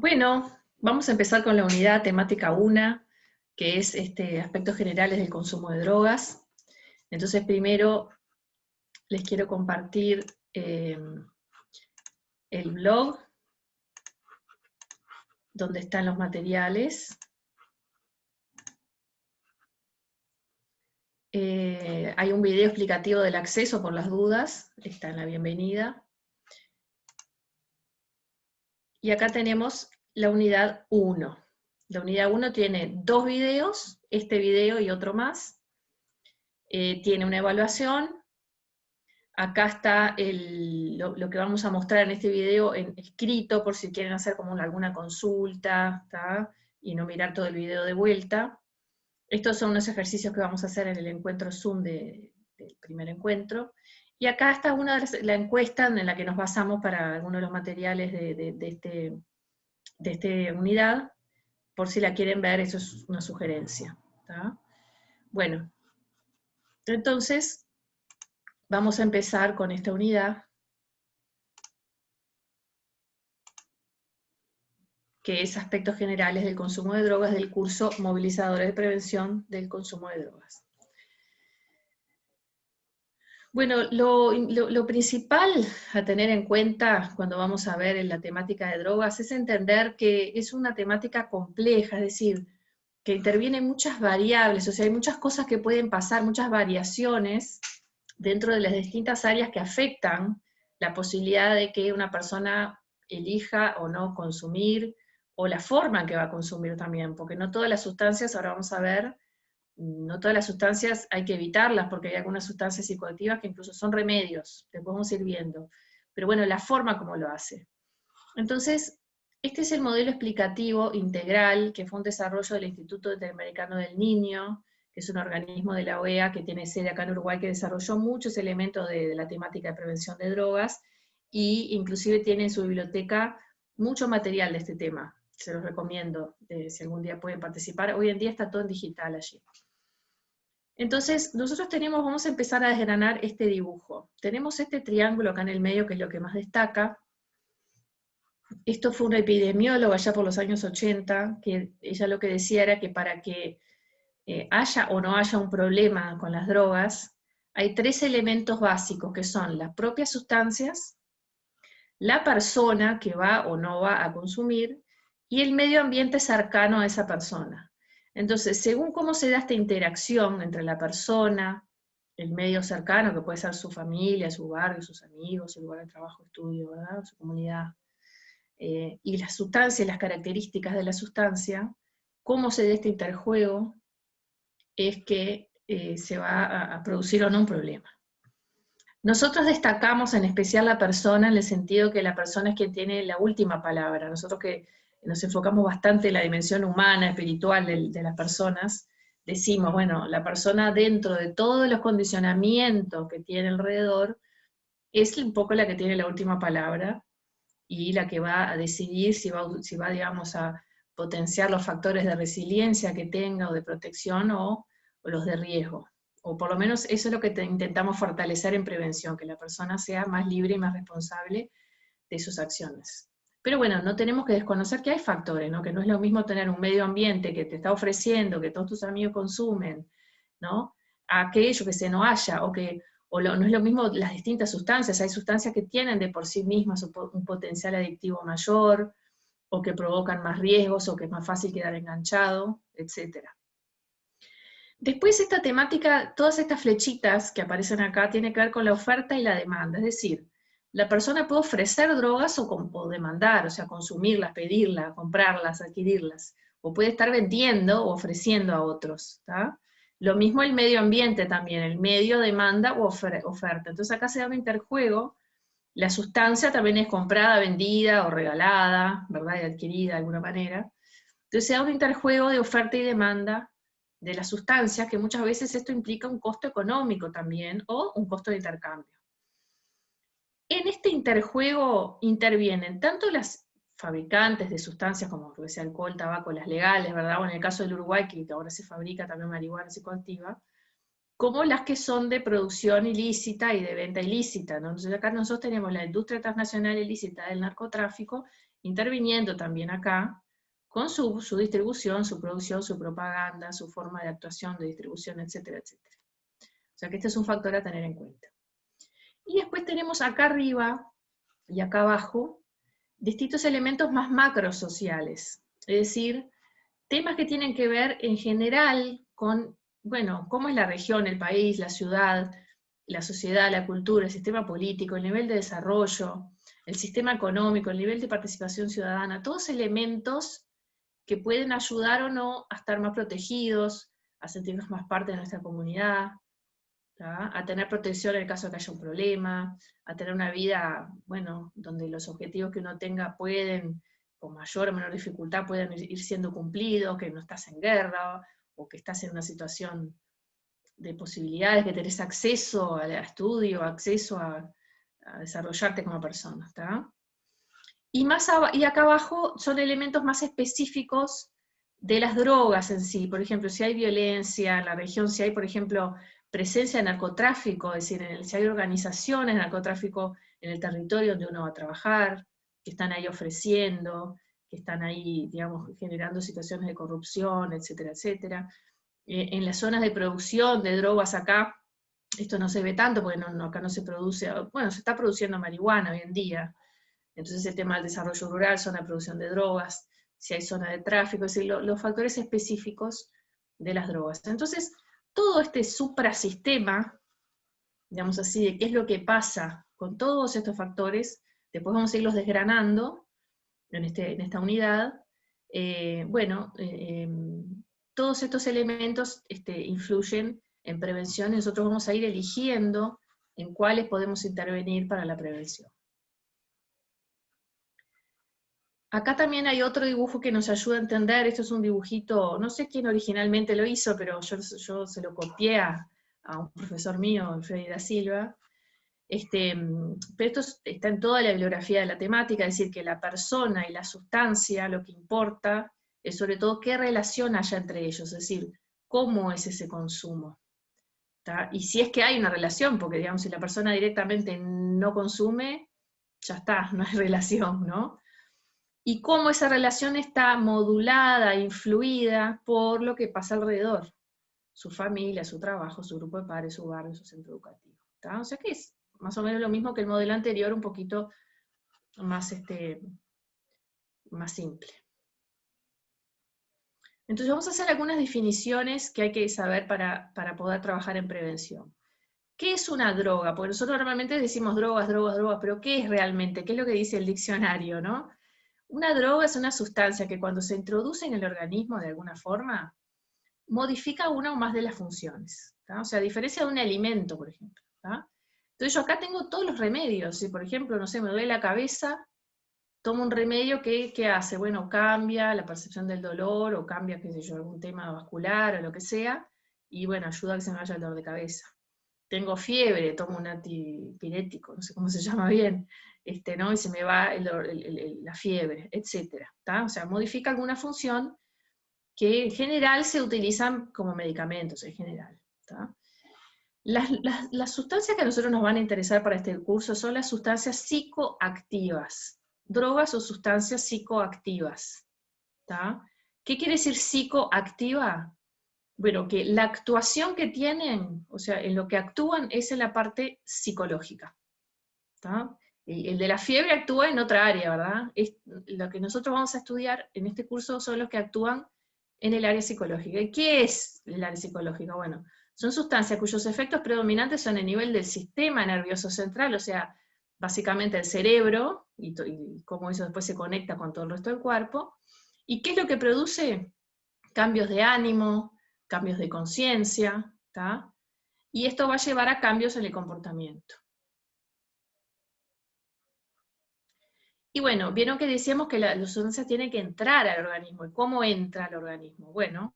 Bueno, vamos a empezar con la unidad temática 1, que es aspectos generales del consumo de drogas. Entonces, primero les quiero compartir el blog, donde están los materiales. Hay un video explicativo del acceso por las dudas, está en la bienvenida. Y acá tenemos la unidad 1. La unidad 1 tiene 2 videos, este video y otro más. Tiene una evaluación. Acá está lo que vamos a mostrar en este video escrito, por si quieren hacer como alguna consulta, ¿tá? Y no mirar todo el video de vuelta. Estos son los ejercicios que vamos a hacer en el encuentro Zoom del primer encuentro. Y acá está la encuesta en la que nos basamos para algunos de los materiales de esta unidad. Por si la quieren ver, eso es una sugerencia, ¿tá? Bueno, entonces vamos a empezar con esta unidad, que es aspectos generales del consumo de drogas del curso Movilizadores de Prevención del Consumo de Drogas. Bueno, lo principal a tener en cuenta cuando vamos a ver la temática de drogas es entender que es una temática compleja, es decir, que intervienen muchas variables, o sea, hay muchas cosas que pueden pasar, muchas variaciones dentro de las distintas áreas que afectan la posibilidad de que una persona elija o no consumir, o la forma en que va a consumir también, porque no todas las sustancias, ahora vamos a ver, no todas las sustancias hay que evitarlas, porque hay algunas sustancias psicoactivas que incluso son remedios, que podemos ir viendo. Pero bueno, la forma como lo hace. Entonces, este es el modelo explicativo integral, que fue un desarrollo del Instituto Interamericano del Niño, que es un organismo de la OEA que tiene sede acá en Uruguay, que desarrolló muchos elementos de la temática de prevención de drogas, y inclusive tiene en su biblioteca mucho material de este tema. Se los recomiendo, si algún día pueden participar. Hoy en día está todo en digital allí. Entonces, nosotros vamos a empezar a desgranar este dibujo. Tenemos este triángulo acá en el medio, que es lo que más destaca. Esto fue una epidemióloga ya por los años 80, que ella lo que decía era que para que haya o no haya un problema con las drogas, hay 3 elementos básicos, que son las propias sustancias, la persona que va o no va a consumir, y el medio ambiente cercano a esa persona. Entonces, según cómo se da esta interacción entre la persona, el medio cercano, que puede ser su familia, su barrio, sus amigos, su lugar de trabajo, estudio, ¿verdad? Su comunidad, y las sustancias, las características de la sustancia, cómo se da este interjuego, es que se va a producir o no un problema. Nosotros destacamos en especial la persona, en el sentido que la persona es quien tiene la última palabra. Nosotros que nos enfocamos bastante en la dimensión humana, espiritual de las personas, decimos, bueno, la persona dentro de todos los condicionamientos que tiene alrededor, es un poco la que tiene la última palabra, y la que va a decidir si va, digamos, a potenciar los factores de resiliencia que tenga, o de protección, o los de riesgo. O por lo menos eso es lo que intentamos fortalecer en prevención, que la persona sea más libre y más responsable de sus acciones. Pero bueno, no tenemos que desconocer que hay factores, ¿no? Que no es lo mismo tener un medio ambiente que te está ofreciendo, que todos tus amigos consumen, ¿no? A aquello que se no haya, no es lo mismo las distintas sustancias. Hay sustancias que tienen de por sí mismas un potencial adictivo mayor, o que provocan más riesgos, o que es más fácil quedar enganchado, etc. Después esta temática, todas estas flechitas que aparecen acá, tiene que ver con la oferta y la demanda, es decir, la persona puede ofrecer drogas o demandar, o sea, consumirlas, pedirlas, comprarlas, adquirirlas, o puede estar vendiendo o ofreciendo a otros, ¿tá? Lo mismo el medio ambiente también, el medio demanda o oferta. Entonces acá se da un interjuego, la sustancia también es comprada, vendida o regalada, ¿verdad? Y adquirida de alguna manera. Entonces se da un interjuego de oferta y demanda de las sustancias, que muchas veces esto implica un costo económico también, o un costo de intercambio. En este interjuego intervienen tanto las fabricantes de sustancias, como puede ser alcohol, tabaco, las legales, ¿verdad? O en el caso del Uruguay, que ahora se fabrica también marihuana psicoactiva, como las que son de producción ilícita y de venta ilícita, ¿no? Entonces acá nosotros tenemos la industria transnacional ilícita del narcotráfico interviniendo también acá, con su distribución, su producción, su propaganda, su forma de actuación, de distribución, etcétera, etcétera. O sea que este es un factor a tener en cuenta. Y después tenemos acá arriba y acá abajo distintos elementos más macrosociales, es decir, temas que tienen que ver en general con, bueno, cómo es la región, el país, la ciudad, la sociedad, la cultura, el sistema político, el nivel de desarrollo, el sistema económico, el nivel de participación ciudadana, todos elementos que pueden ayudar o no a estar más protegidos, a sentirnos más parte de nuestra comunidad, ¿tá? A tener protección en el caso de que haya un problema, a tener una vida, bueno, donde los objetivos que uno tenga pueden, con mayor o menor dificultad, pueden ir siendo cumplidos, que no estás en guerra, o que estás en una situación de posibilidades, que tenés acceso al estudio, acceso a desarrollarte como persona, ¿tá? Y acá abajo son elementos más específicos de las drogas en sí. Por ejemplo, si hay violencia en la región, si hay, por ejemplo, presencia de narcotráfico, es decir, si hay organizaciones de narcotráfico en el territorio donde uno va a trabajar, que están ahí ofreciendo, que están ahí, digamos, generando situaciones de corrupción, etcétera, etcétera. En las zonas de producción de drogas acá, esto no se ve tanto porque acá no se produce, bueno, se está produciendo marihuana hoy en día, entonces el tema del desarrollo rural, zona de producción de drogas, si hay zona de tráfico, es decir, los factores específicos de las drogas. Entonces, todo este suprasistema, digamos así, de qué es lo que pasa con todos estos factores, después vamos a irlos desgranando en esta unidad. Todos estos elementos influyen en prevención y nosotros vamos a ir eligiendo en cuáles podemos intervenir para la prevención. Acá también hay otro dibujo que nos ayuda a entender, esto es un dibujito, no sé quién originalmente lo hizo, pero yo se lo copié a un profesor mío, Freddy da Silva, pero esto está en toda la bibliografía de la temática, es decir, que la persona y la sustancia, lo que importa, es sobre todo qué relación haya entre ellos, es decir, cómo es ese consumo. ¿Tá? Y si es que hay una relación, porque digamos, si la persona directamente no consume, ya está, no hay relación, ¿no? Y cómo esa relación está modulada, influida por lo que pasa alrededor, su familia, su trabajo, su grupo de pares, su barrio, su centro educativo. ¿Tá? O sea que es más o menos lo mismo que el modelo anterior, un poquito más, más simple. Entonces vamos a hacer algunas definiciones que hay que saber para poder trabajar en prevención. ¿Qué es una droga? Porque nosotros normalmente decimos drogas, drogas, drogas, pero ¿qué es realmente? ¿Qué es lo que dice el diccionario, no? Una droga es una sustancia que cuando se introduce en el organismo de alguna forma, modifica una o más de las funciones. ¿Tá? O sea, a diferencia de un alimento, por ejemplo. ¿Tá? Entonces yo acá tengo todos los remedios. Si por ejemplo, no sé, me duele la cabeza, tomo un remedio que, ¿qué hace? Bueno, cambia la percepción del dolor, o cambia, qué sé yo, algún tema vascular o lo que sea, y bueno, ayuda a que se me vaya el dolor de cabeza. Tengo fiebre, tomo un antipirético, no sé cómo se llama bien, ¿no? Y se me va la fiebre, etc. O sea, modifica alguna función que en general se utilizan como medicamentos, en general. ¿Tá? Las sustancias que a nosotros nos van a interesar para este curso son las sustancias psicoactivas, drogas o sustancias psicoactivas. ¿Tá? ¿Qué quiere decir psicoactiva? Bueno, que la actuación que tienen, o sea, en lo que actúan es en la parte psicológica. ¿Tá? El de la fiebre actúa en otra área, ¿verdad? Lo que nosotros vamos a estudiar en este curso son los que actúan en el área psicológica. ¿Y qué es el área psicológica? Bueno, son sustancias cuyos efectos predominantes son el nivel del sistema nervioso central, o sea, básicamente el cerebro, y cómo eso después se conecta con todo el resto del cuerpo. ¿Y qué es lo que produce? Cambios de ánimo, cambios de conciencia, y esto va a llevar a cambios en el comportamiento. Y bueno, vieron que decíamos que la sustancia tiene que entrar al organismo. ¿Y cómo entra al organismo? Bueno,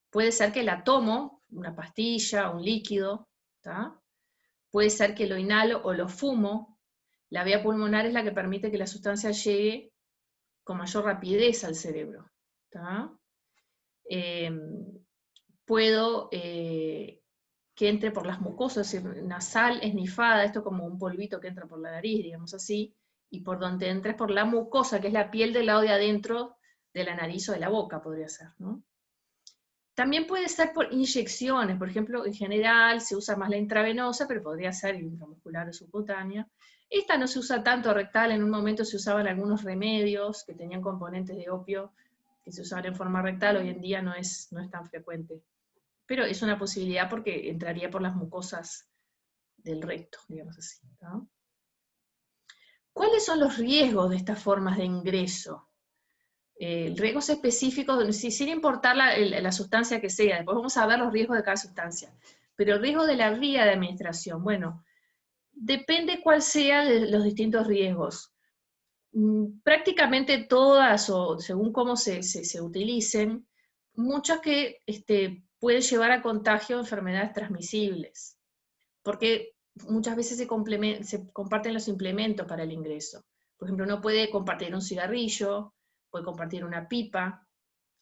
puede ser que la tomo, una pastilla, un líquido, ¿tá? Puede ser que lo inhalo o lo fumo. La vía pulmonar es la que permite que la sustancia llegue con mayor rapidez al cerebro, ¿tá? Puedo que entre por las mucosas, es decir, nasal, esnifada, esto como un polvito que entra por la nariz, digamos así, y por donde entra es por la mucosa, que es la piel del lado de adentro de la nariz o de la boca, podría ser, ¿no? También puede ser por inyecciones, por ejemplo, en general se usa más la intravenosa, pero podría ser intramuscular o subcutánea. Esta no se usa tanto rectal, en un momento se usaban algunos remedios que tenían componentes de opio, que se usaban en forma rectal, hoy en día no es tan frecuente. Pero es una posibilidad porque entraría por las mucosas del recto, digamos así, ¿no? ¿Cuáles son los riesgos de estas formas de ingreso? Riesgos específicos, sin importar la sustancia que sea, después vamos a ver los riesgos de cada sustancia, pero el riesgo de la vía de administración, bueno, depende cuál sea de los distintos riesgos. Prácticamente todas, o según cómo se utilicen, muchas que pueden llevar a contagio de enfermedades transmisibles, porque muchas veces se comparten los implementos para el ingreso. Por ejemplo, uno puede compartir un cigarrillo, puede compartir una pipa,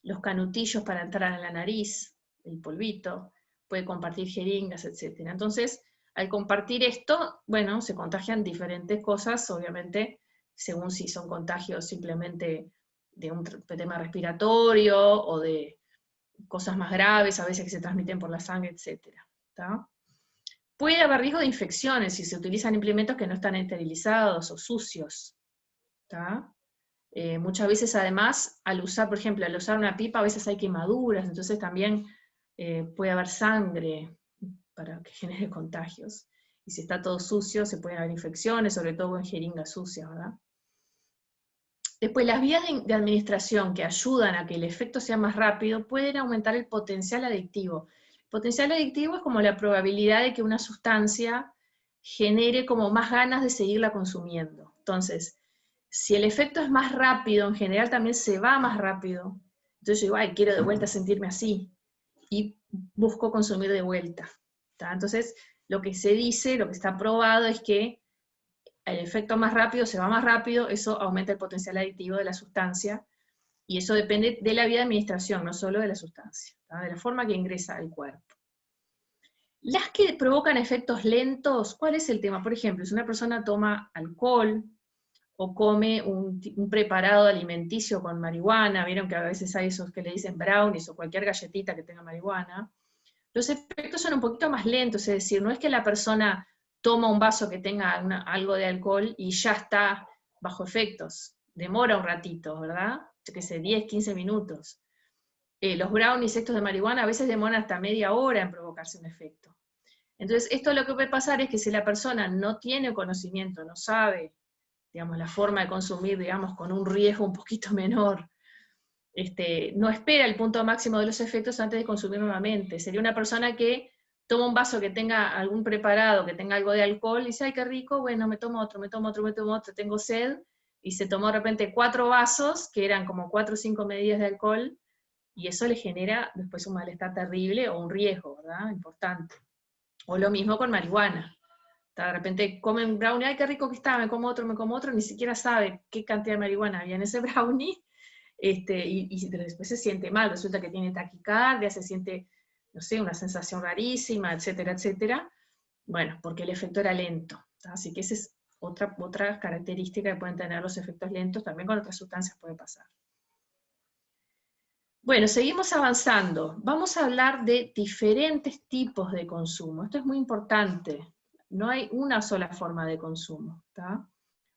los canutillos para entrar en la nariz, el polvito, puede compartir jeringas, etc. Entonces, al compartir esto, bueno, se contagian diferentes cosas, obviamente, según si son contagios simplemente de un tema respiratorio o de cosas más graves, a veces que se transmiten por la sangre, etc. ¿Tá? Puede haber riesgo de infecciones si se utilizan implementos que no están esterilizados o sucios. ¿Tá? Muchas veces además, al usar, por ejemplo, al usar una pipa, a veces hay quemaduras, entonces también puede haber sangre para que genere contagios. Y si está todo sucio, se pueden haber infecciones, sobre todo en jeringas sucias, ¿verdad? Después, las vías de administración que ayudan a que el efecto sea más rápido pueden aumentar el potencial adictivo. El potencial adictivo es como la probabilidad de que una sustancia genere como más ganas de seguirla consumiendo. Entonces, si el efecto es más rápido, en general también se va más rápido. Entonces yo digo, ay, quiero de vuelta sentirme así. Y busco consumir de vuelta. ¿Tá? Entonces, lo que se dice, lo que está probado es que el efecto más rápido se va más rápido, eso aumenta el potencial adictivo de la sustancia, y eso depende de la vía de administración, no solo de la sustancia, ¿tá? De la forma que ingresa al cuerpo. Las que provocan efectos lentos, ¿cuál es el tema? Por ejemplo, si una persona toma alcohol, o come un preparado alimenticio con marihuana, vieron que a veces hay esos que le dicen brownies, o cualquier galletita que tenga marihuana, los efectos son un poquito más lentos, es decir, no es que la persona toma un vaso que tenga algo de alcohol y ya está bajo efectos. Demora un ratito, ¿verdad? Yo qué sé, 10, 15 minutos. Los brownies estos de marihuana a veces demoran hasta media hora en provocarse un efecto. Entonces, esto lo que puede pasar es que si la persona no tiene conocimiento, no sabe, digamos, la forma de consumir, digamos, con un riesgo un poquito menor, no espera el punto máximo de los efectos antes de consumir nuevamente. Sería una persona que toma un vaso que tenga algún preparado, que tenga algo de alcohol, y dice, ay, qué rico, bueno, me tomo otro, tengo sed, y se tomó de repente 4 vasos, que eran como 4 o 5 medidas de alcohol, y eso le genera después un malestar terrible o un riesgo, ¿verdad? Importante. O lo mismo con marihuana. De repente comen brownie, ay, qué rico que está, me como otro, ni siquiera sabe qué cantidad de marihuana había en ese brownie, y después se siente mal, resulta que tiene taquicardia, se siente, no sé, una sensación rarísima, etcétera, etcétera. Bueno, porque el efecto era lento. Así que esa es otra característica que pueden tener los efectos lentos, también con otras sustancias puede pasar. Bueno, seguimos avanzando. Vamos a hablar de diferentes tipos de consumo. Esto es muy importante. No hay una sola forma de consumo. ¿Tá?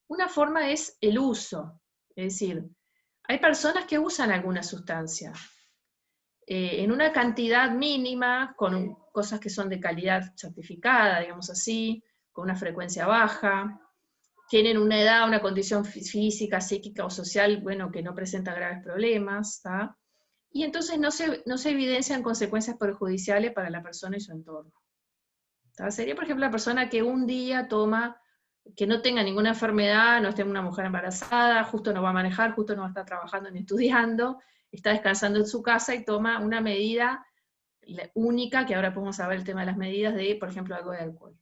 Una forma es el uso. Es decir, hay personas que usan alguna sustancia en una cantidad mínima, con cosas que son de calidad certificada, digamos así, con una frecuencia baja, tienen una edad, una condición física, psíquica o social, bueno, que no presenta graves problemas, ¿tá? Y entonces no se evidencian consecuencias perjudiciales para la persona y su entorno. ¿Tá? Sería, por ejemplo, la persona que un día toma, que no tenga ninguna enfermedad, no esté una mujer embarazada, justo no va a manejar, justo no va a estar trabajando ni estudiando, está descansando en su casa y toma una medida única, que ahora podemos saber el tema de las medidas de, por ejemplo, algo de alcohol.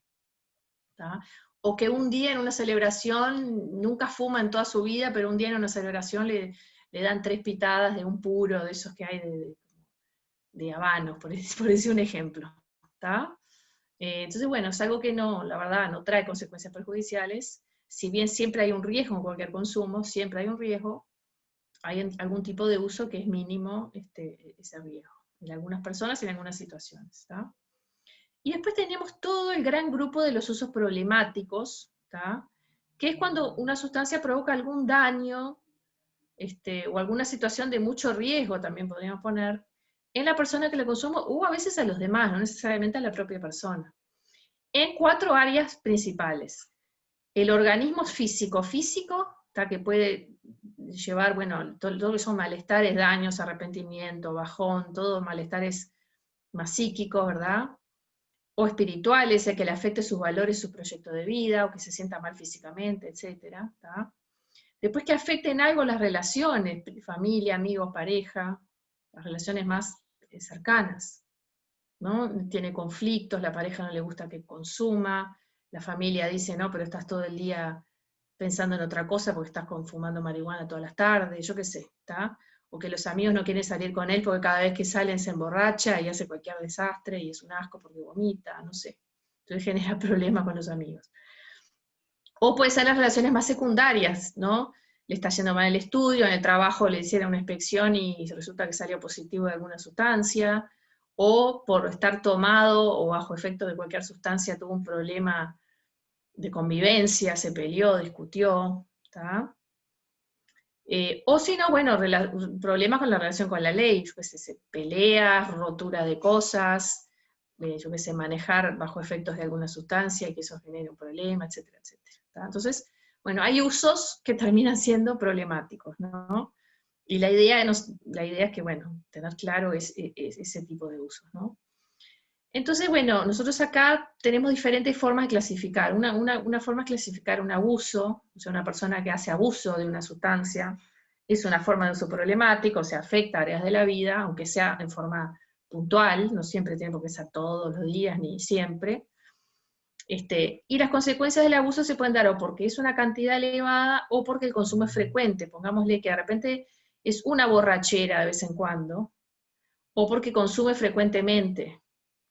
¿Tá? O que un día en una celebración, nunca fuma en toda su vida, pero un día en una celebración le dan 3 pitadas de un puro, de esos que hay de habanos, por decir un ejemplo. ¿Tá? Entonces, bueno, es algo que no, la verdad, no trae consecuencias perjudiciales. Si bien siempre hay un riesgo en cualquier consumo, siempre hay un riesgo, hay algún tipo de uso que es mínimo ese riesgo, en algunas personas y en algunas situaciones. ¿Está? Y después tenemos todo el gran grupo de los usos problemáticos, ¿está? Que es cuando una sustancia provoca algún daño o alguna situación de mucho riesgo, también podríamos poner, en la persona que la consume o a veces a los demás, no necesariamente a la propia persona. En 4 áreas principales. El organismo físico, que puede llevar, bueno, todo lo que son malestares, daños, arrepentimiento, bajón, todos malestares más psíquicos, ¿verdad? O espirituales, el que le afecte sus valores, su proyecto de vida, o que se sienta mal físicamente, etc. Después que afecten algo las relaciones, familia, amigos, pareja, las relaciones más cercanas, ¿no? Tiene conflictos, la pareja no le gusta que consuma, la familia dice, no, pero estás todo el día pensando en otra cosa porque estás fumando marihuana todas las tardes, yo qué sé, ¿está? O que los amigos no quieren salir con él porque cada vez que salen se emborracha y hace cualquier desastre y es un asco porque vomita, no sé. Entonces genera problemas con los amigos. O puede ser las relaciones más secundarias, ¿no? Le está yendo mal el estudio, en el trabajo le hicieron una inspección y resulta que salió positivo de alguna sustancia, o por estar tomado o bajo efecto de cualquier sustancia tuvo un problema de convivencia, se peleó, discutió, ¿está? O si no, bueno, problemas con la relación con la ley, yo qué sé, peleas, rotura de cosas, yo qué sé, manejar bajo efectos de alguna sustancia y que eso genere un problema, etcétera, etcétera. ¿Tá? Entonces, bueno, hay usos que terminan siendo problemáticos, ¿no? Y la idea es que, bueno, tener claro ese tipo de usos, ¿no? Entonces, bueno, nosotros acá tenemos diferentes formas de clasificar. Una forma es clasificar un abuso, o sea, una persona que hace abuso de una sustancia, es una forma de uso problemático, o sea, afecta áreas de la vida, aunque sea en forma puntual, no siempre tiene por qué ser todos los días, ni siempre. Y las consecuencias del abuso se pueden dar o porque es una cantidad elevada o porque el consumo es frecuente. Pongámosle que de repente es una borrachera de vez en cuando, o porque consume frecuentemente,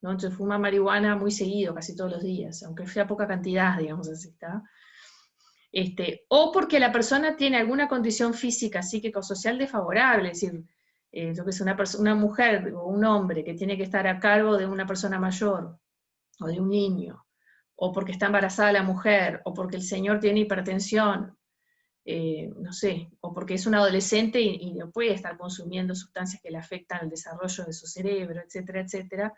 ¿no? Entonces fuma marihuana muy seguido, casi todos los días, aunque sea poca cantidad, digamos así, ¿está? O porque la persona tiene alguna condición física, psíquica o social desfavorable, es decir, yo que sé, una mujer o un hombre que tiene que estar a cargo de una persona mayor o de un niño, o porque está embarazada la mujer, o porque el señor tiene hipertensión, no sé, o porque es un adolescente y no puede estar consumiendo sustancias que le afectan el desarrollo de su cerebro, etcétera, etcétera,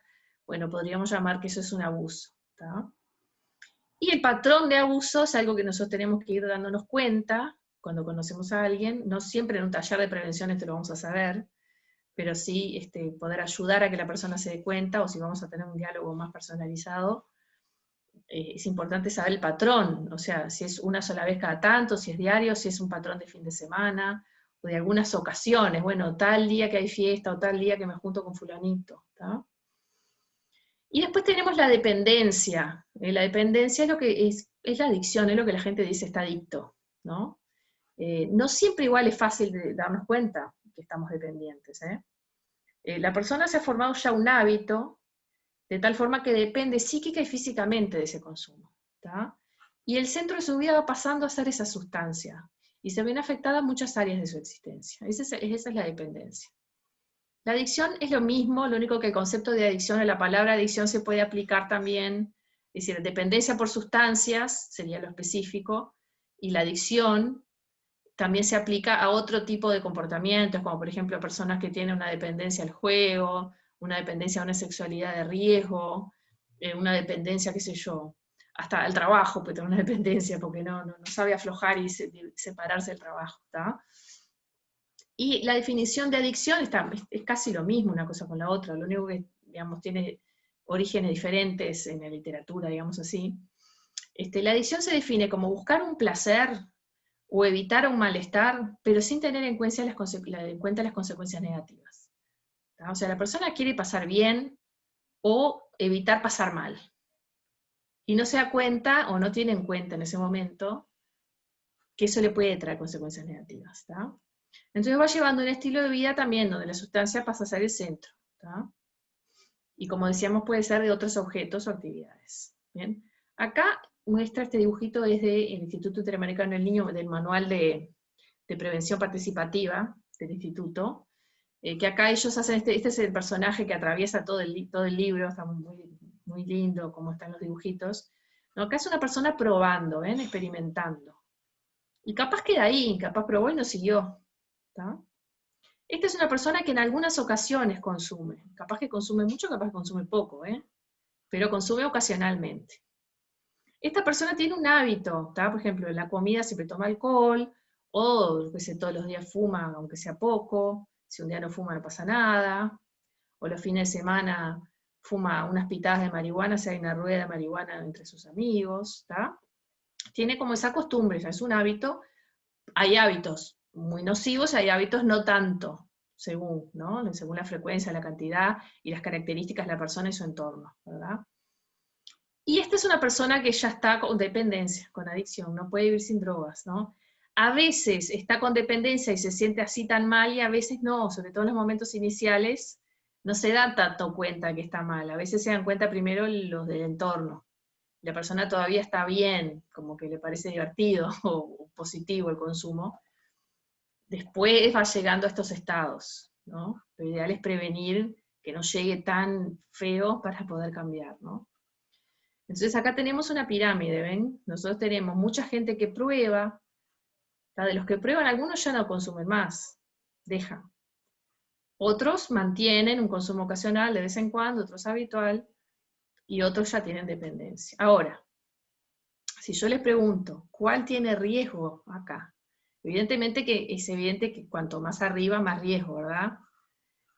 bueno, podríamos llamar que eso es un abuso. ¿Tá? Y el patrón de abuso es algo que nosotros tenemos que ir dándonos cuenta cuando conocemos a alguien, no siempre en un taller de prevención esto lo vamos a saber, pero sí poder ayudar a que la persona se dé cuenta, o si vamos a tener un diálogo más personalizado, es importante saber el patrón, o sea, si es una sola vez cada tanto, si es diario, si es un patrón de fin de semana, o de algunas ocasiones, bueno, tal día que hay fiesta, o tal día que me junto con fulanito, ¿tá? Y después tenemos la dependencia. La dependencia es lo que es la adicción, es lo que la gente dice está adicto, ¿no? No siempre igual es fácil de darnos cuenta que estamos dependientes, ¿eh? La persona se ha formado ya un hábito, de tal forma que depende psíquica y físicamente de ese consumo. ¿Tá? Y el centro de su vida va pasando a ser esa sustancia, y se ven afectadas muchas áreas de su existencia. Esa es la dependencia. La adicción es lo mismo, lo único que el concepto de adicción, la palabra adicción se puede aplicar también, es decir, dependencia por sustancias, sería lo específico, y la adicción también se aplica a otro tipo de comportamientos, como por ejemplo personas que tienen una dependencia al juego, una dependencia a una sexualidad de riesgo, una dependencia, qué sé yo, hasta al trabajo puede tener una dependencia porque no sabe aflojar y separarse del trabajo, ¿está? Y la definición de adicción es casi lo mismo una cosa con la otra, lo único que, digamos, tiene orígenes diferentes en la literatura, digamos así. La adicción se define como buscar un placer o evitar un malestar, pero sin tener en cuenta las consecuencias negativas. ¿Tá? O sea, la persona quiere pasar bien o evitar pasar mal. Y no se da cuenta o no tiene en cuenta en ese momento que eso le puede traer consecuencias negativas. ¿Tá? Entonces va llevando un estilo de vida también donde la sustancia pasa a ser el centro. ¿Tá? Y como decíamos, puede ser de otros objetos o actividades. ¿Bien? Acá muestra este dibujito desde el Instituto Interamericano del Niño, del Manual de Prevención Participativa del Instituto, que acá ellos hacen, este es el personaje que atraviesa todo el libro, está muy lindo como están los dibujitos. ¿No? Acá es una persona probando, ¿ven? Experimentando. Y capaz queda ahí, capaz probó y no siguió. ¿Tá? Esta es una persona que en algunas ocasiones consume. Capaz que consume mucho, capaz que consume poco, pero consume ocasionalmente. Esta persona tiene un hábito, ¿tá? Por ejemplo, en la comida siempre toma alcohol, o todos los días fuma, aunque sea poco, si un día no fuma no pasa nada, o los fines de semana fuma unas pitadas de marihuana, si hay una rueda de marihuana entre sus amigos, ¿tá? Tiene como esa costumbre, ya es un hábito. Hay hábitos muy nocivos, hay hábitos no tanto, según, ¿no? Según la frecuencia, la cantidad y las características de la persona y su entorno, ¿verdad? Y esta es una persona que ya está con dependencia, con adicción, no puede vivir sin drogas, ¿no? A veces está con dependencia y se siente así tan mal, y a veces no, sobre todo en los momentos iniciales, no se da tanto cuenta que está mal, a veces se dan cuenta primero los del entorno. La persona todavía está bien, como que le parece divertido o positivo el consumo, después va llegando a estos estados, ¿no? Lo ideal es prevenir que no llegue tan feo para poder cambiar, ¿no? Entonces acá tenemos una pirámide, ¿ven? Nosotros tenemos mucha gente que prueba, de los que prueban, algunos ya no consumen más, dejan. Otros mantienen un consumo ocasional de vez en cuando, otros habitual, y otros ya tienen dependencia. Ahora, si yo les pregunto, ¿cuál tiene riesgo acá? Evidentemente que es evidente que cuanto más arriba, más riesgo, ¿verdad?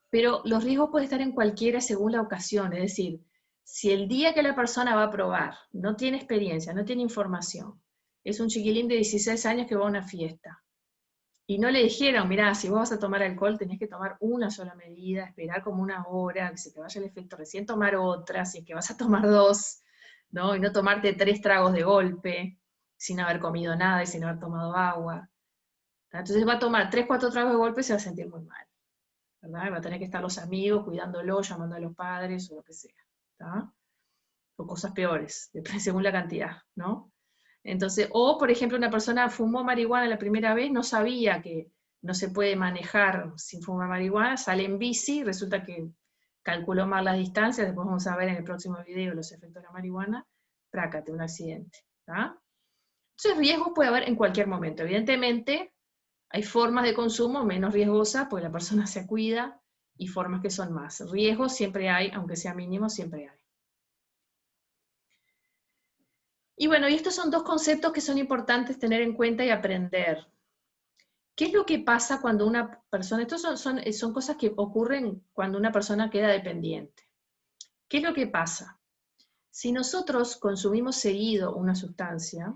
Pero los riesgos pueden estar en cualquiera según la ocasión, es decir, si el día que la persona va a probar no tiene experiencia, no tiene información, es un chiquilín de 16 años que va a una fiesta, y no le dijeron, mirá, si vos vas a tomar alcohol tenés que tomar una sola medida, esperar como una hora, que se te vaya el efecto, recién tomar otra, si es que vas a tomar dos, ¿no? Y no tomarte 3 tragos de golpe, sin haber comido nada y sin haber tomado agua. Entonces va a tomar 3, 4 tragos de golpe y se va a sentir muy mal, ¿verdad? Va a tener que estar los amigos cuidándolo, llamando a los padres o lo que sea, ¿tá? O cosas peores, según la cantidad, ¿no? Entonces, o por ejemplo, una persona fumó marihuana la primera vez, no sabía que no se puede manejar sin fumar marihuana, sale en bici, resulta que calculó mal las distancias, después vamos a ver en el próximo video los efectos de la marihuana, prácate, un accidente, ¿tá? Entonces, riesgos puede haber en cualquier momento. Evidentemente, hay formas de consumo menos riesgosas, porque la persona se cuida, y formas que son más. Riesgos siempre hay, aunque sea mínimo, siempre hay. Y bueno, y estos son dos conceptos que son importantes tener en cuenta y aprender. ¿Qué es lo que pasa cuando una persona, estos son cosas que ocurren cuando una persona queda dependiente? ¿Qué es lo que pasa? Si nosotros consumimos seguido una sustancia,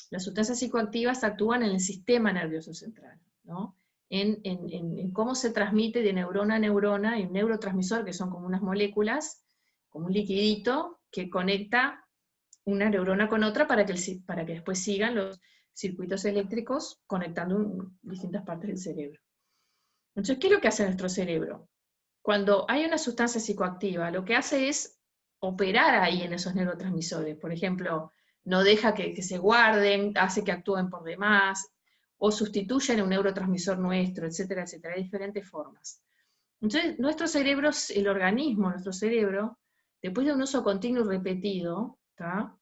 las sustancias psicoactivas actúan en el sistema nervioso central, ¿no? En cómo se transmite de neurona a neurona, y un neurotransmisor, que son como unas moléculas, como un liquidito, que conecta una neurona con otra para que después sigan los circuitos eléctricos conectando distintas partes del cerebro. Entonces, ¿qué es lo que hace nuestro cerebro? Cuando hay una sustancia psicoactiva, lo que hace es operar ahí en esos neurotransmisores. Por ejemplo, no deja que se guarden, hace que actúen por demás, o sustituyen un neurotransmisor nuestro, etcétera, etcétera. Hay diferentes formas. Entonces, nuestro cerebro, el organismo, nuestro cerebro, después de un uso continuo y repetido, ¿tá?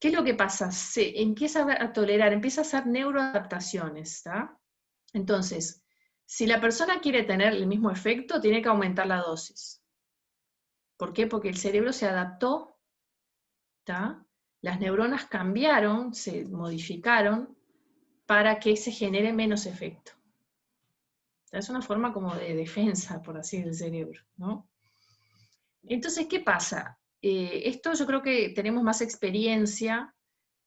¿Qué es lo que pasa? Se empieza a tolerar, empieza a hacer neuroadaptaciones, ¿tá? Entonces, si la persona quiere tener el mismo efecto, tiene que aumentar la dosis. ¿Por qué? Porque el cerebro se adaptó, ¿tá? Las neuronas cambiaron, se modificaron para que se genere menos efecto. Es una forma como de defensa, por así decirlo, del cerebro, ¿no? Entonces, ¿qué pasa? Esto yo creo que tenemos más experiencia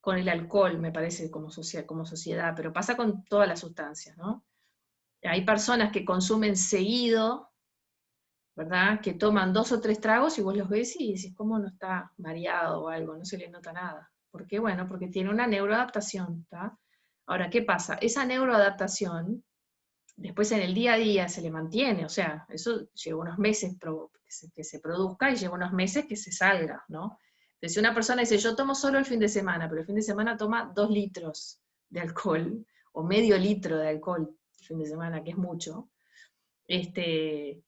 con el alcohol, me parece, como sociedad, pero pasa con todas las sustancias, ¿no? Hay personas que consumen seguido, ¿verdad? Que toman 2 o 3 tragos y vos los ves y decís, ¿cómo no está mareado o algo? No se le nota nada. ¿Por qué? Bueno, porque tiene una neuroadaptación, ¿tá? Ahora, ¿qué pasa? Esa neuroadaptación después en el día a día se le mantiene, o sea, eso lleva unos meses que se produzca y lleva unos meses que se salga, ¿no? Entonces, si una persona dice, yo tomo solo el fin de semana, pero el fin de semana toma 2 litros de alcohol, o medio litro de alcohol el fin de semana, que es mucho, el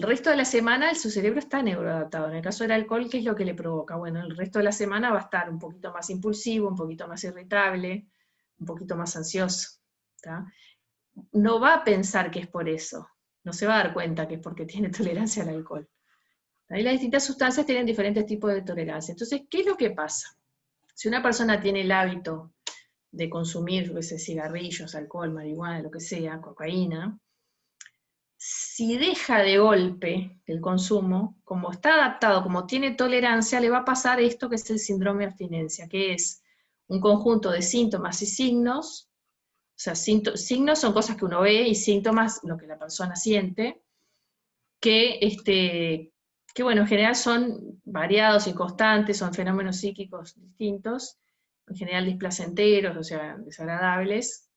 resto de la semana su cerebro está neuroadaptado. En el caso del alcohol, ¿qué es lo que le provoca? Bueno, el resto de la semana va a estar un poquito más impulsivo, un poquito más irritable, un poquito más ansioso, ¿tá? No va a pensar que es por eso, no se va a dar cuenta que es porque tiene tolerancia al alcohol. Ahí las distintas sustancias tienen diferentes tipos de tolerancia. Entonces, ¿qué es lo que pasa? Si una persona tiene el hábito de consumir, yo qué sé, cigarrillos, alcohol, marihuana, lo que sea, cocaína, si deja de golpe el consumo, como está adaptado, como tiene tolerancia, le va a pasar esto que es el síndrome de abstinencia, que es un conjunto de síntomas y signos. O sea, signos son cosas que uno ve y síntomas lo que la persona siente, que bueno, en general son variados y constantes, son fenómenos psíquicos distintos, en general displacenteros, o sea, desagradables,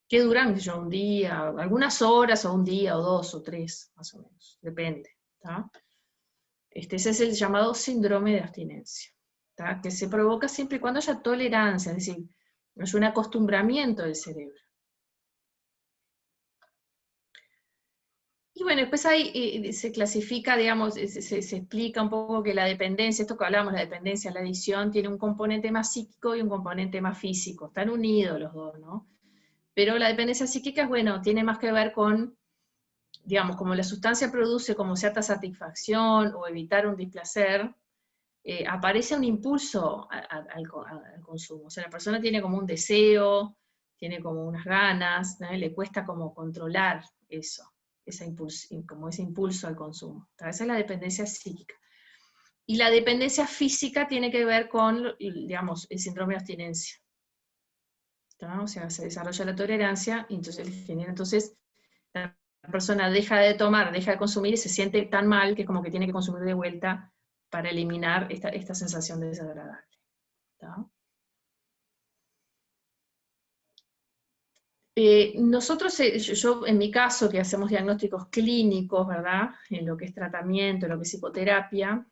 que duran yo, un día, algunas horas, o un día, o 2, o 3, más o menos, depende. ¿Tá? Ese es el llamado síndrome de abstinencia, ¿tá? Que se provoca siempre y cuando haya tolerancia, es decir, no es un acostumbramiento del cerebro. Y bueno, después ahí se clasifica, digamos, se explica un poco que la dependencia, esto que hablamos, la dependencia, la adicción, tiene un componente más psíquico y un componente más físico, están unidos los dos, ¿no? Pero la dependencia psíquica, bueno, tiene más que ver con, digamos, como la sustancia produce como cierta satisfacción o evitar un displacer, aparece un impulso al consumo. O sea, la persona tiene como un deseo, tiene como unas ganas, ¿no? Le cuesta como controlar eso, como ese impulso al consumo. Esa es la dependencia psíquica. Y la dependencia física tiene que ver con, digamos, el síndrome de abstinencia. ¿Tá? O sea, se desarrolla la tolerancia, y entonces la persona deja de tomar, deja de consumir y se siente tan mal que como que tiene que consumir de vuelta para eliminar esta sensación desagradable. ¿Tá? Nosotros, yo en mi caso, que hacemos diagnósticos clínicos, ¿verdad? En lo que es tratamiento, en lo que es psicoterapia,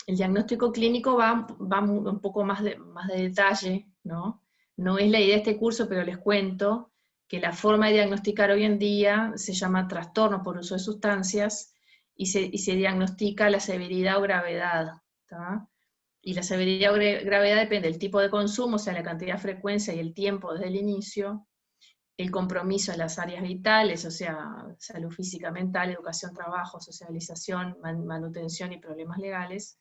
el diagnóstico clínico va un poco más de detalle, ¿no? No es la idea de este curso, pero les cuento que la forma de diagnosticar hoy en día se llama trastorno por uso de sustancias, y se diagnostica la severidad o gravedad, ¿tá? Y la severidad o gravedad depende del tipo de consumo, o sea, la cantidad, frecuencia y el tiempo desde el inicio, el compromiso en las áreas vitales, o sea, salud física, mental, educación, trabajo, socialización, manutención y problemas legales.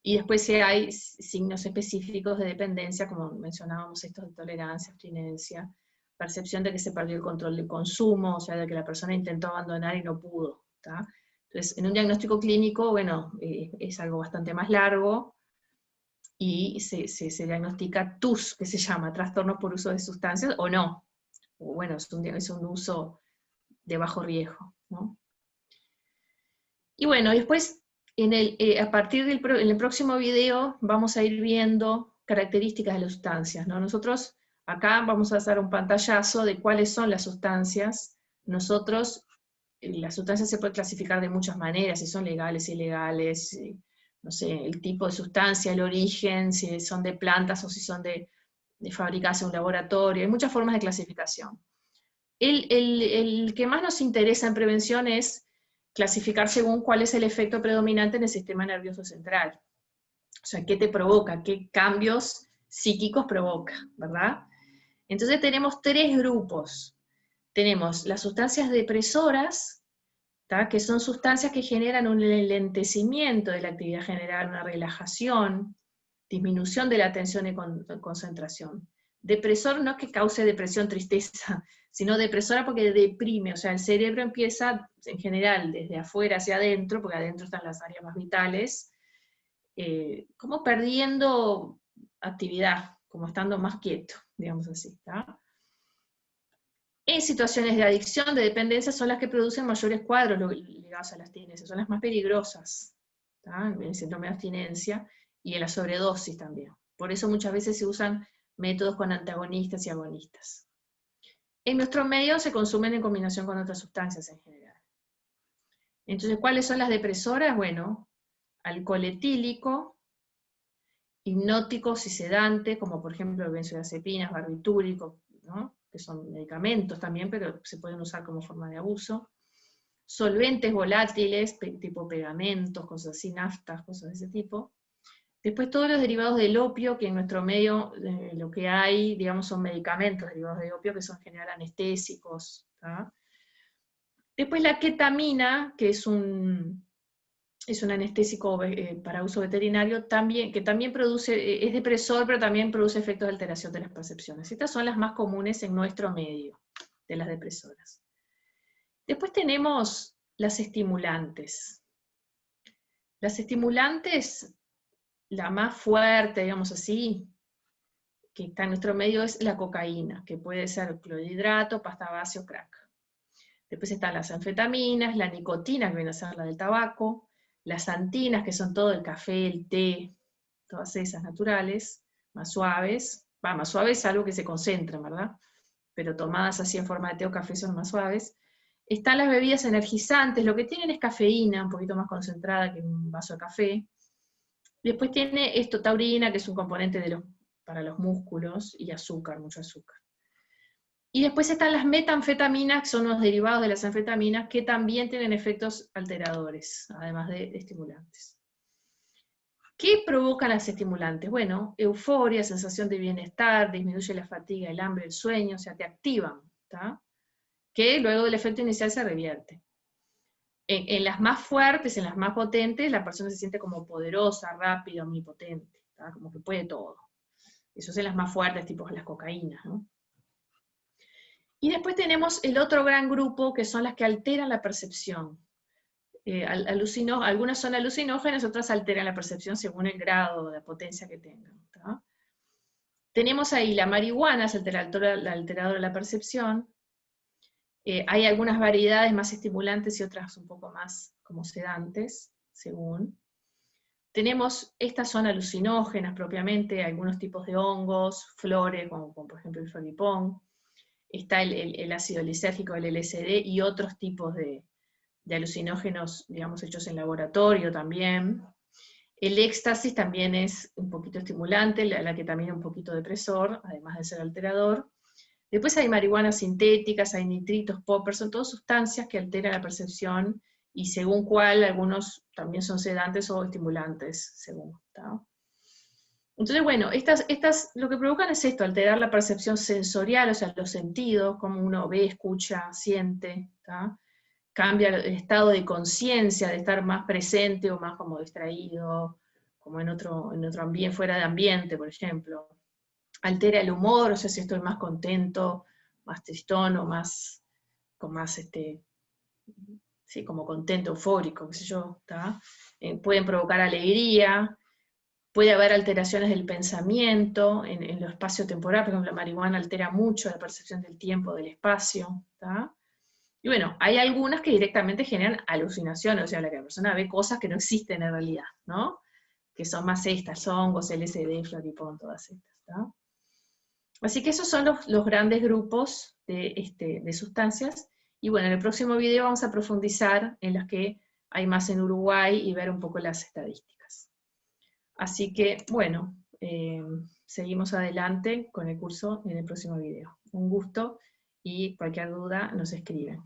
Y después si hay signos específicos de dependencia, como mencionábamos, estos de tolerancia, abstinencia, percepción de que se perdió el control del consumo, o sea, de que la persona intentó abandonar y no pudo. ¿Tá? Entonces, en un diagnóstico clínico, bueno, es algo bastante más largo, y se diagnostica TUS, que se llama trastorno por uso de sustancias, o no. O bueno, es un uso de bajo riesgo, ¿no? Y bueno, después, a partir en el próximo video, vamos a ir viendo características de las sustancias, ¿no? Nosotros acá vamos a hacer un pantallazo de cuáles son las sustancias. Nosotros, las sustancias se pueden clasificar de muchas maneras, si son legales, ilegales, no sé, el tipo de sustancia, el origen, si son de plantas o si son de fabricarse en un laboratorio, hay muchas formas de clasificación. El que más nos interesa en prevención es clasificar según cuál es el efecto predominante en el sistema nervioso central. O sea, qué te provoca, qué cambios psíquicos provoca, ¿verdad? Entonces tenemos 3 grupos. Tenemos las sustancias depresoras, ¿tá? Que son sustancias que generan un enlentecimiento de la actividad general, una relajación, disminución de la atención y concentración. Depresor no es que cause depresión, tristeza, sino depresora porque deprime, o sea, el cerebro empieza, en general, desde afuera hacia adentro, porque adentro están las áreas más vitales, como perdiendo actividad, como estando más quieto, digamos así. ¿Tá? En situaciones de adicción, de dependencia, son las que producen mayores cuadros ligados a la abstinencia, son las más peligrosas, ¿tá? En el síndrome de abstinencia y en la sobredosis también. Por eso muchas veces se usan métodos con antagonistas y agonistas. en nuestro medio se consumen en combinación con otras sustancias en general. Entonces, ¿cuáles son las depresoras? Bueno, alcohol etílico, hipnóticos y sedantes, como por ejemplo benzodiazepinas, barbitúricos, ¿no? Que son medicamentos también, pero se pueden usar como forma de abuso. Solventes volátiles, tipo pegamentos, cosas así, naftas, cosas de ese tipo. Después todos los derivados del opio, que en nuestro medio lo que hay, digamos, son medicamentos derivados de opio, que son en general anestésicos. ¿Tá? Después la ketamina, que es un anestésico para uso veterinario, que también produce, es depresor, pero también produce efectos de alteración de las percepciones. Estas son las más comunes en nuestro medio, de las depresoras. Después tenemos las estimulantes. Las estimulantes, la más fuerte, digamos así, que está en nuestro medio es la cocaína, que puede ser clorhidrato, pasta base o crack. Después están las anfetaminas, la nicotina, que viene a ser la del tabaco, las antinas, que son todo el café, el té, todas esas naturales, más suaves. Más suaves es algo que se concentra, ¿verdad? Pero tomadas así en forma de té o café son más suaves. Están las bebidas energizantes, lo que tienen es cafeína, un poquito más concentrada que un vaso de café. Después tiene esto, taurina, que es un componente para los músculos, y azúcar, mucho azúcar. Y después están las metanfetaminas, que son los derivados de las anfetaminas, que también tienen efectos alteradores, además de estimulantes. ¿Qué provocan las estimulantes? Bueno, euforia, sensación de bienestar, disminuye la fatiga, el hambre, el sueño, o sea, te activan, ¿tá? Que luego del efecto inicial se revierte. En las más fuertes, en las más potentes, la persona se siente como poderosa, rápida, omnipotente, ¿tá? Como que puede todo. Eso es en las más fuertes, tipo las cocaínas, ¿no? Y después tenemos el otro gran grupo, que son las que alteran la percepción. Algunas son alucinógenas, otras alteran la percepción según el grado de potencia que tengan. ¿Tá? Tenemos ahí la marihuana, es la alteradora de la percepción. Hay algunas variedades más estimulantes y otras un poco más como sedantes, según. Estas son alucinógenas propiamente, algunos tipos de hongos, flores, como por ejemplo el floripón. Está el ácido lisérgico, el LSD, y otros tipos de alucinógenos, digamos, hechos en laboratorio también. El éxtasis también es un poquito estimulante, la que también es un poquito depresor, además de ser alterador. Después hay marihuanas sintéticas, hay nitritos, poppers, son todas sustancias que alteran la percepción, y según cuál, algunos también son sedantes o estimulantes, según. ¿Tá? Entonces, bueno, estas lo que provocan es esto, alterar la percepción sensorial, o sea, los sentidos, como uno ve, escucha, siente, ¿tá? Cambia el estado de conciencia, de estar más presente o más como distraído, como en otro ambiente, fuera de ambiente, por ejemplo. Altera el humor, o sea, si estoy más contento, más tristón, o más, sí, como contento, eufórico, qué sé yo, ¿tá? Pueden provocar alegría. Puede haber alteraciones del pensamiento en lo espacio-temporal, por ejemplo, la marihuana altera mucho la percepción del tiempo, del espacio, ¿tá? Y bueno, hay algunas que directamente generan alucinaciones, o sea, la que la persona ve cosas que no existen en realidad, ¿no? Que son más estas, hongos, LSD, floripón, todas estas, ¿tá? Así que esos son los grandes grupos de sustancias, y bueno, en el próximo video vamos a profundizar en las que hay más en Uruguay y ver un poco las estadísticas. Así que, bueno, seguimos adelante con el curso en el próximo video. Un gusto, y cualquier duda nos escriben.